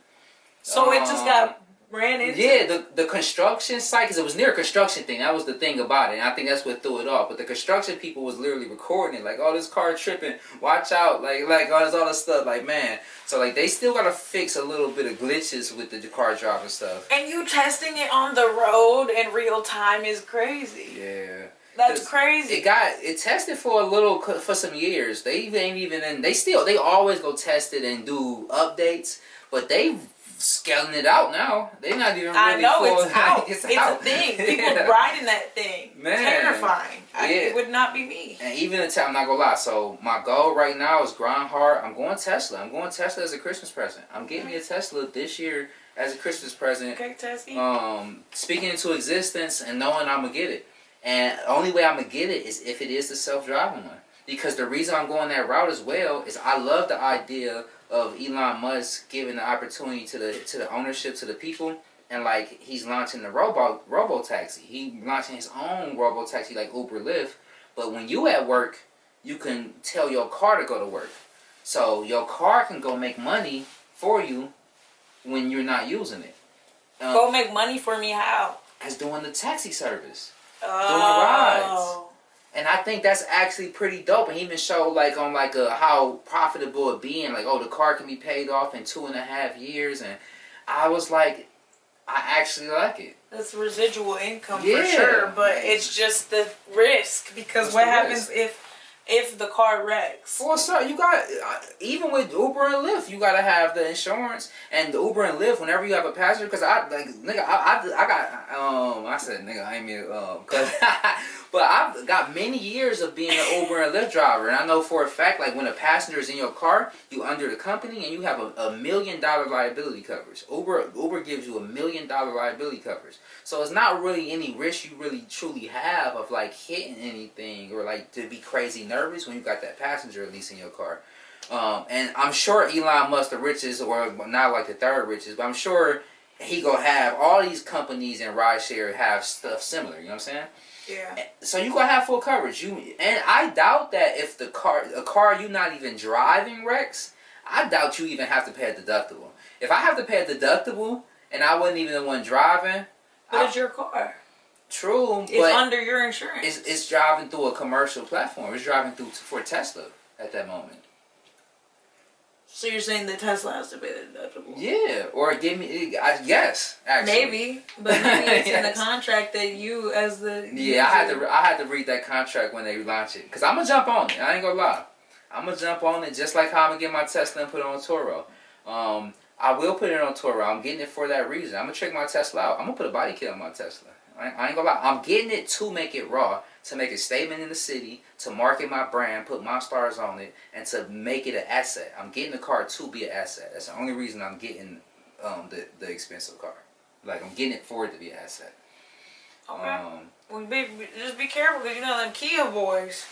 So it just got ran into. Yeah, the construction site, because it was near a construction thing. That was the thing about it, and I think that's what threw it off. But the construction people was literally recording it, like, oh, this car tripping, watch out, like all this stuff, like, man. So like they still gotta fix a little bit of glitches with the car driving stuff. And you testing it on the road in real time is crazy. Yeah. That's crazy. It tested for some years. They always go test it and do updates, but they scaling it out now. They're not even really I know it's out. It's a thing. People riding that thing. Man. Terrifying. Yeah. It would not be me. And even I'm not gonna lie. So my goal right now is grind hard. I'm going Tesla. I'm going Tesla as a Christmas present. I'm getting me a Tesla this year as a Christmas present. Okay, Tesla. Speaking into existence and knowing I'm gonna get it. And the only way I'm gonna get it is if it is the self-driving one. Because the reason I'm going that route as well is I love the idea of Elon Musk giving the opportunity to the ownership to the people, and like he's launching the robo taxi. He launching his own robo taxi like Uber Lyft. But when you at work, you can tell your car to go to work. So your car can go make money for you when you're not using it. Go make money for me how? As doing the taxi service. Oh. Doing rides. And I think that's actually pretty dope. And he even showed like on like how profitable it being. Like, oh, the car can be paid off in 2.5 years. And I was like, I actually like it. That's residual income for sure. But it's just the risk. Because what happens if the car wrecks? Well, sir, you got, even with Uber and Lyft, you got to have the insurance. And the Uber and Lyft, whenever you have a passenger, because I said, nigga, I ain't mean, but I've got many years of being an Uber and Lyft driver. And I know for a fact, like when a passenger is in your car, you under the company and you have a $1 million liability coverage. Uber gives you $1 million liability coverage. So it's not really any risk you really truly have of like hitting anything or like to be crazy nervous when you got that passenger at least in your car. And I'm sure Elon Musk, the richest, or not like the third richest, but I'm sure he gonna have all these companies and rideshare have stuff similar. You know what I'm saying? Yeah. So you gonna have full coverage. And I doubt that if a car you not even driving wrecks, I doubt you even have to pay a deductible. If I have to pay a deductible and I wasn't even the one driving, but it's your car. True, it's but under your insurance. It's driving through a commercial platform. It's driving through for Tesla at that moment. So you're saying that Tesla has to pay the deductible? Yeah, or give me. Yes, actually. Maybe, but maybe it's in the contract that you, as the yeah, I had to read that contract when they launch it, cause I'm gonna jump on it. I ain't gonna lie, I'm gonna jump on it just like how I'm gonna get my Tesla and put it on Toro. I will put it on Toro. I'm getting it for that reason. I'm gonna check my Tesla out. I'm gonna put a body kit on my Tesla. I ain't gonna lie. I'm getting it to make it raw, to make a statement in the city, to market my brand, put MONSTARS on it, and to make it an asset. I'm getting the car to be an asset. That's the only reason I'm getting the expensive car. Like, I'm getting it for it to be an asset. Okay. Well, just be careful, because you know them Kia boys.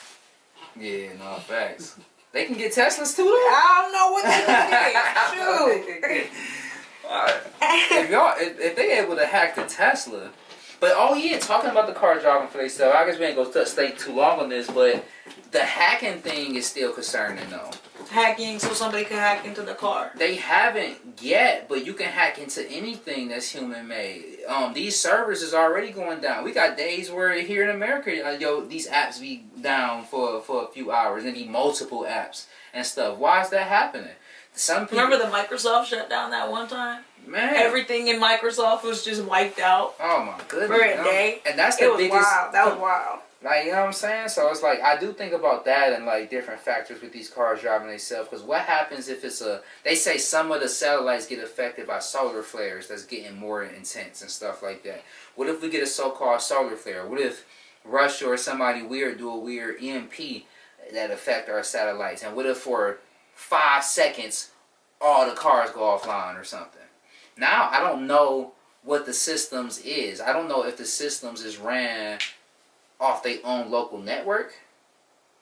Yeah, no, facts. They can get Teslas too, though? I don't know what they can get. Shoot. If they able to hack the Tesla. But, oh yeah, talking about the car driving for themselves, I guess we ain't going to stay too long on this, but the hacking thing is still concerning, though. Hacking, so somebody can hack into the car. They haven't yet, but you can hack into anything that's human-made. These servers is already going down. We got days where here in America, these apps be down for a few hours, and be multiple apps and stuff. Why is that happening? Some people, remember the Microsoft shut down that one time? Man, everything in Microsoft was just wiped out. Oh my goodness! For a day, and that's the biggest. Wild. That was wild. Like, you know what I'm saying? So it's like, I do think about that and like different factors with these cars driving themselves. Because what happens if it's they say some of the satellites get affected by solar flares that's getting more intense and stuff like that. What if we get a so-called solar flare? What if Russia or somebody weird do a weird EMP that affect our satellites? And what if for 5 seconds all the cars go offline or something? Now, I don't know what the systems is. I don't know if the systems is ran off their own local network,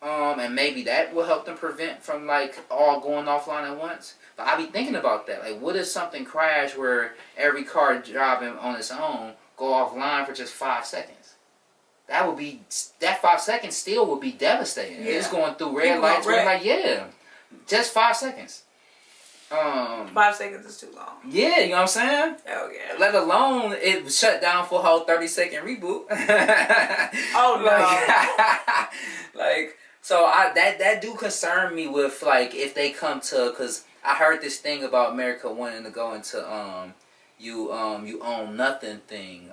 and maybe that will help them prevent from like all going offline at once. But I be thinking about that. Like, what if something crash where every car driving on its own go offline for just 5 seconds? That 5 seconds still would be devastating. Yeah. It's going through red lights. Like, yeah, just 5 seconds. 5 seconds is too long. Yeah, you know what I'm saying? Oh yeah. Let alone it shut down for a whole 30-second reboot. Oh no. like, so that do concern me with like if they come to, cause I heard this thing about America wanting to go into you own nothing thing.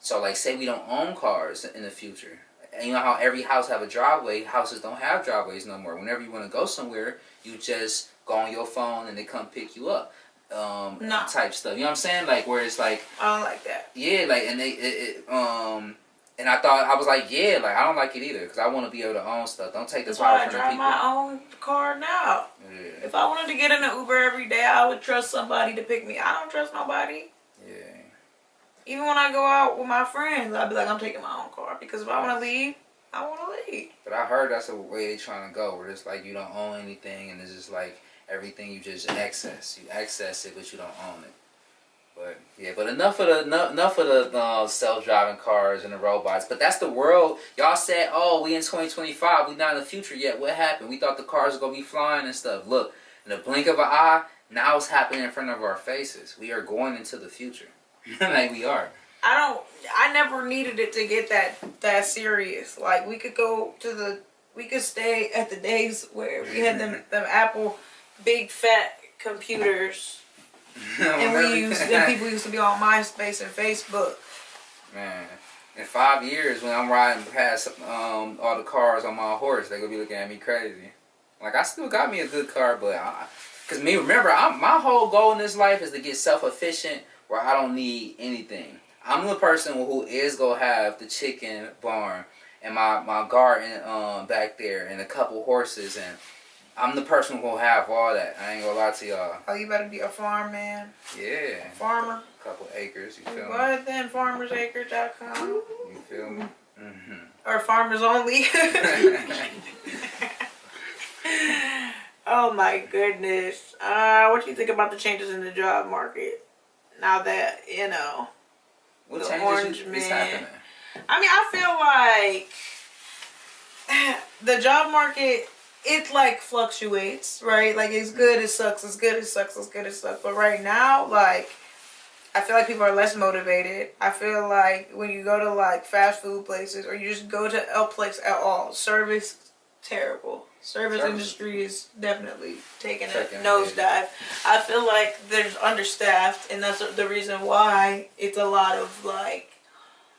So like say we don't own cars in the future. And you know how every house have a driveway, houses don't have driveways no more. Whenever you want to go somewhere, you just go on your phone and they come pick you up. Type stuff. You know what I'm saying? Like where it's like I don't like that. Yeah, like and and I was like, yeah, like I don't like it either because I want to be able to own stuff. Don't take the power from the people. I drive my own car now. Yeah. If I wanted to get in an Uber every day, I would trust somebody to pick me. I don't trust nobody. Yeah. Even when I go out with my friends, I'd be like, I'm taking my own car because if I want to leave, I want to leave. But I heard that's the way they're trying to go, where it's like you don't own anything and it's just like everything you just access. You access it, but you don't own it. But yeah, but enough of the self-driving cars and the robots. But that's the world. Y'all said, oh, we in 2025. We not in the future yet. What happened? We thought the cars were going to be flying and stuff. Look, in the blink of an eye, now it's happening in front of our faces. We are going into the future. Like we are. I never needed it to get that serious. Like we could stay at the days where we had them Apple big fat computers. And people used to be on MySpace and Facebook. Man, in 5 years when I'm riding past all the cars on my horse, they gonna be looking at me crazy. Like I still got me a good car, but my whole goal in this life is to get self-efficient where I don't need anything. I'm the person who is gonna have the chicken barn and my garden back there and a couple horses, and I'm the person who will have all that. I ain't gonna lie to y'all. Oh, you better be a farm man. Yeah. Farmer. A couple acres, you feel me? Go ahead then, farmersacre.com. You feel me? Mm-hmm. Or farmers only. Oh my goodness. What do you think about the changes in the job market Now that, you know, what the orange is man. happening? I mean, I feel like the job market, it like fluctuates, right? Like it's good, it sucks, it's good, it sucks, it's good, it sucks. But right now, like, I feel like people are less motivated. I feel like when you go to like fast food places or you just go to a place at all, service terrible. Service industry is definitely taking a nosedive. I feel like there's understaffed, and that's the reason why it's a lot of like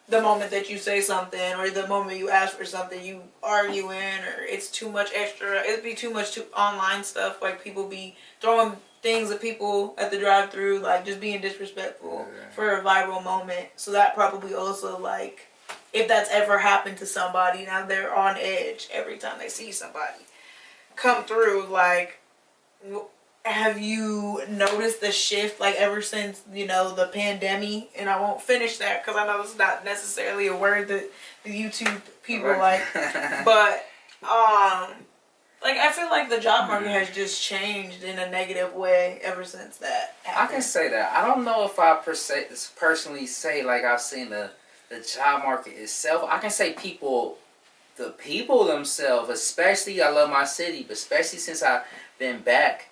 the moment that you say something or the moment you ask for something, you arguing or it's too much extra. It'd be too much online stuff, like people be throwing things at people at the drive-through, like just being disrespectful for a viral moment. So that probably also, like, if that's ever happened to somebody, now they're on edge every time they see somebody come through. Like, have you noticed the shift, like, ever since, you know, the pandemic? And I won't finish that because I know it's not necessarily a word that the YouTube people like. But, like, I feel like the job market has just changed in a negative way ever since that happened. I can say that. I don't know if I personally say, like, I've seen the job market itself. I can say the people themselves, especially, I love my city, but especially since I've been back,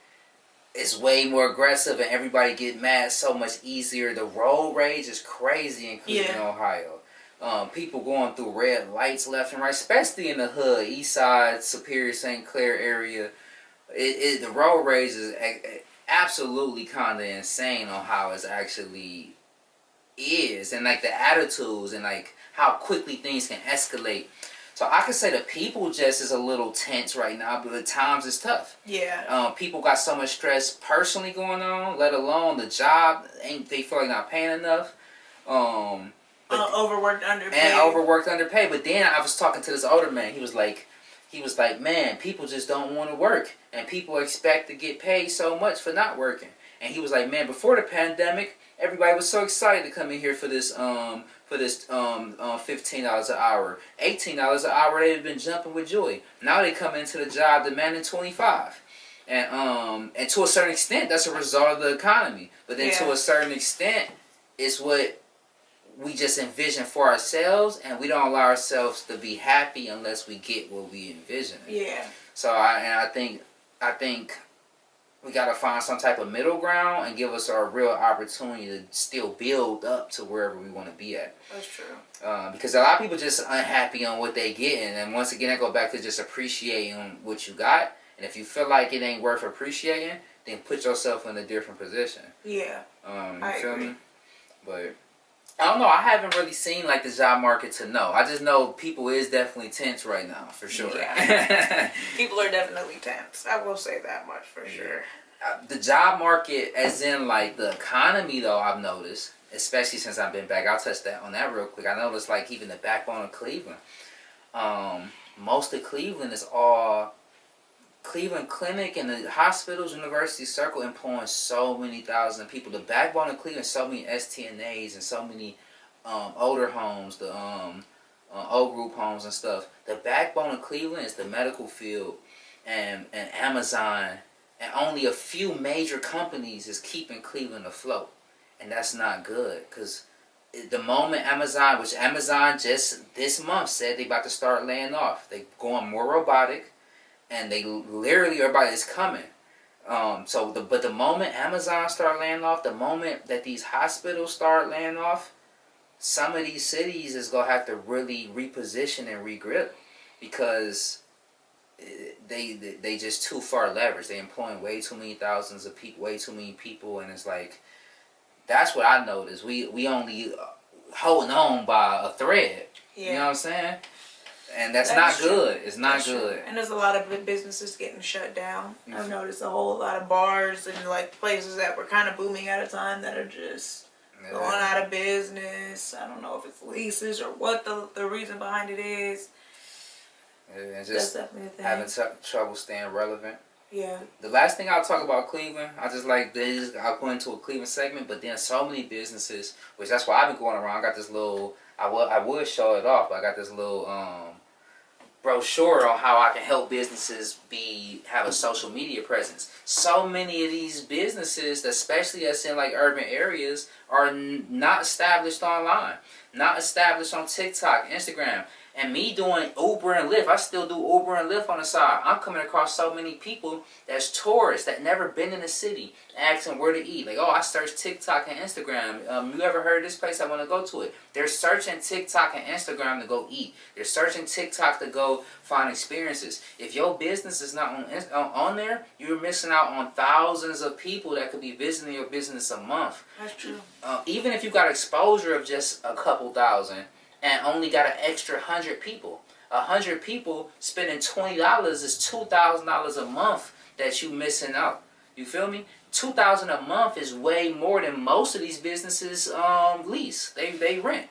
it's way more aggressive and everybody get mad so much easier. The road rage is crazy in Cleveland, Ohio. People going through red lights left and right, especially in the hood, East Side, Superior, St. Clair area. The road rage is absolutely kind of insane on how it actually is, and like the attitudes and like how quickly things can escalate. So I could say the people just is a little tense right now, but at times it's tough. Yeah. People got so much stress personally going on, let alone the job. They feel like not paying enough. Overworked, underpaid. And overworked, underpaid. But then I was talking to this older man. He was like, man, people just don't want to work, and people expect to get paid so much for not working. And he was like, man, before the pandemic, everybody was so excited to come in here for this $15 an hour, $18 an hour. They've been jumping with joy. Now they come into the job demanding $25, and to a certain extent, that's a result of the economy. But then to a certain extent, it's what we just envision for ourselves, and we don't allow ourselves to be happy unless we get what we envision. Yeah. So I think we gotta find some type of middle ground and give us our real opportunity to still build up to wherever we want to be at. That's true. Because a lot of people just unhappy on what they get, and once again, I go back to just appreciating what you got. And if you feel like it ain't worth appreciating, then put yourself in a different position. Yeah. You feel me? But I don't know. I haven't really seen like the job market to know. I just know people is definitely tense right now, for sure. Yeah. People are definitely tense. I will say that much for sure. The job market, as in like the economy, though, I've noticed, especially since I've been back. I'll touch on that real quick. I noticed like even the backbone of Cleveland. Most of Cleveland is all Cleveland Clinic and the hospitals, University Circle, employing so many thousand people. The backbone of Cleveland, so many STNAs and so many older homes, the old group homes and stuff. The backbone of Cleveland is the medical field and Amazon, and only a few major companies is keeping Cleveland afloat, and that's not good. Because the moment Amazon just this month said they about to start laying off, they going more robotic. And they literally, everybody is coming. But the moment Amazon start laying off, the moment that these hospitals start laying off, some of these cities is gonna have to really reposition and regrip, because they just too far leveraged. They employing way too many thousands of people, way too many people, and it's like, that's what I noticed. We only holding on by a thread. Yeah. You know what I'm saying? And that's not good. It's not good. And there's a lot of businesses getting shut down. I've noticed a whole lot of bars and like places that were kind of booming at a time that are just going out of business. I don't know if it's leases or what the reason behind it is. And just having trouble staying relevant. Yeah. The last thing I'll talk about Cleveland, I'll go into a Cleveland segment, but then so many businesses, which that's why I've been going around. I got this little, I would show it off, but I got this little brochure on how I can help businesses have a social media presence. So many of these businesses, especially that's in like urban areas, are not established online, not established on TikTok, Instagram. And me doing Uber and Lyft, I still do Uber and Lyft on the side. I'm coming across so many people that's tourists that never been in the city, asking where to eat. Like, oh, I searched TikTok and Instagram. You ever heard of this place? I want to go to it. They're searching TikTok and Instagram to go eat. They're searching TikTok to go find experiences. If your business is not on there, you're missing out on thousands of people that could be visiting your business a month. That's true. Even if you got exposure of just a couple thousand, and only got an extra 100 people. 100 people spending $20 is $2,000 a month that you missing out. You feel me? $2,000 a month is way more than most of these businesses lease. They rent.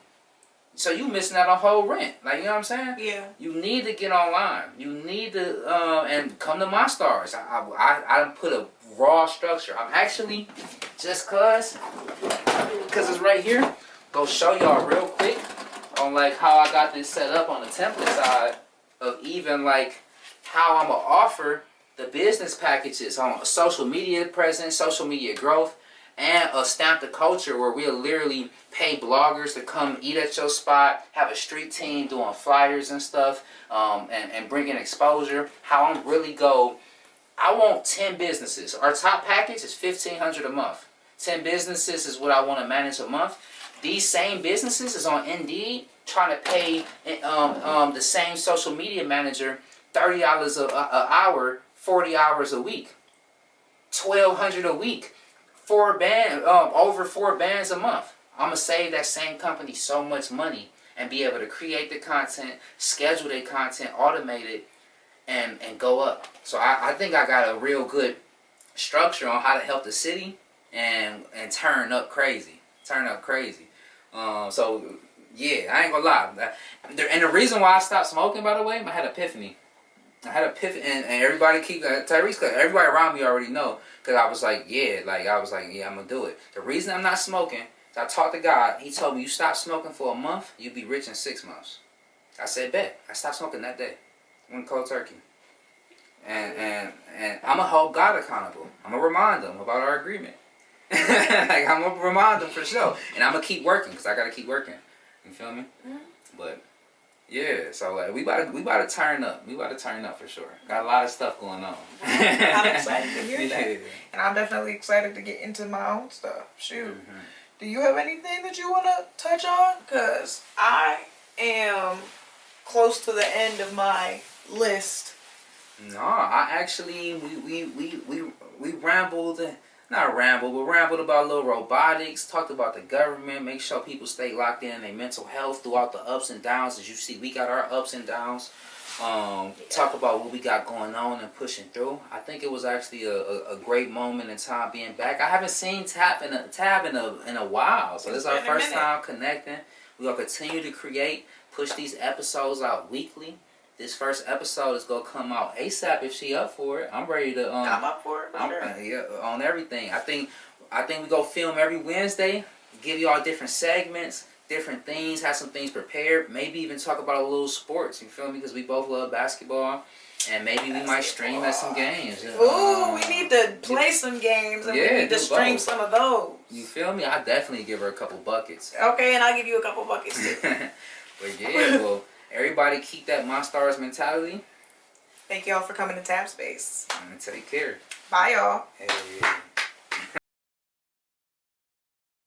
So you missing out on whole rent. Like, you know what I'm saying? Yeah. You need to get online. You need to and come to MONSTARS. I put a raw structure. I'm actually just cause it's right here. Go show y'all real quick on like how I got this set up on the template side of even like how I'm gonna offer the business packages on social media presence, social media growth, and a Stamp the Culture where we'll literally pay bloggers to come eat at your spot, have a street team doing flyers and stuff, and bringing exposure. How I'm really I want 10 businesses. Our top package is $1,500 a month. 10 businesses is what I want to manage a month. These same businesses is on Indeed trying to pay the same social media manager $30 an hour, 40 hours a week, $1,200 a week, over 4 bands a month. I'm gonna save that same company so much money and be able to create the content, schedule their content, automate it, and go up. So I think I got a real good structure on how to help the city and turn up crazy. So yeah, I ain't gonna lie. And the reason why I stopped smoking, by the way, I had an epiphany. And everybody Tyrese, everybody around me already know, because I was like, yeah, I'm gonna do it. The reason I'm not smoking is I talked to God. He told me, you stop smoking for a month, you'll be rich in 6 months. I said, bet. I stopped smoking that day. Went cold turkey. And I'm gonna hold God accountable. I'm gonna remind him about our agreement. Like, I'm gonna remind them for sure, and I'm gonna keep working because I gotta keep working. You feel me? Mm-hmm. But yeah, so like we about to turn up. We about to turn up for sure. Got a lot of stuff going on. I'm excited to hear that, and I'm definitely excited to get into my own stuff. Shoot, do you have anything that you want to touch on? Cause I am close to the end of my list. No, I actually we rambled. Not ramble, but rambled about little robotics, talked about the government, make sure people stay locked in their mental health throughout the ups and downs. As you see, we got our ups and downs. Talk about what we got going on and pushing through. I think it was actually a great moment in time being back. I haven't seen Tab in a while, so this is our first time connecting. We're going to continue to create, push these episodes out weekly. This first episode is gonna come out ASAP if she up for it. I'm ready to I'm up for it. Yeah, on everything. I think we go film every Wednesday. Give you all different segments, different things. Have some things prepared. Maybe even talk about a little sports. You feel me? Because we both love basketball, and maybe we might stream at some games. Ooh, we need to play some games, and we need to stream some of those. You feel me? I definitely give her a couple buckets. Okay, and I'll give you a couple buckets too. But yeah, well. Everybody keep that MONSTARS mentality. Thank y'all for coming to Tabspace. And take care. Bye, y'all. Hey.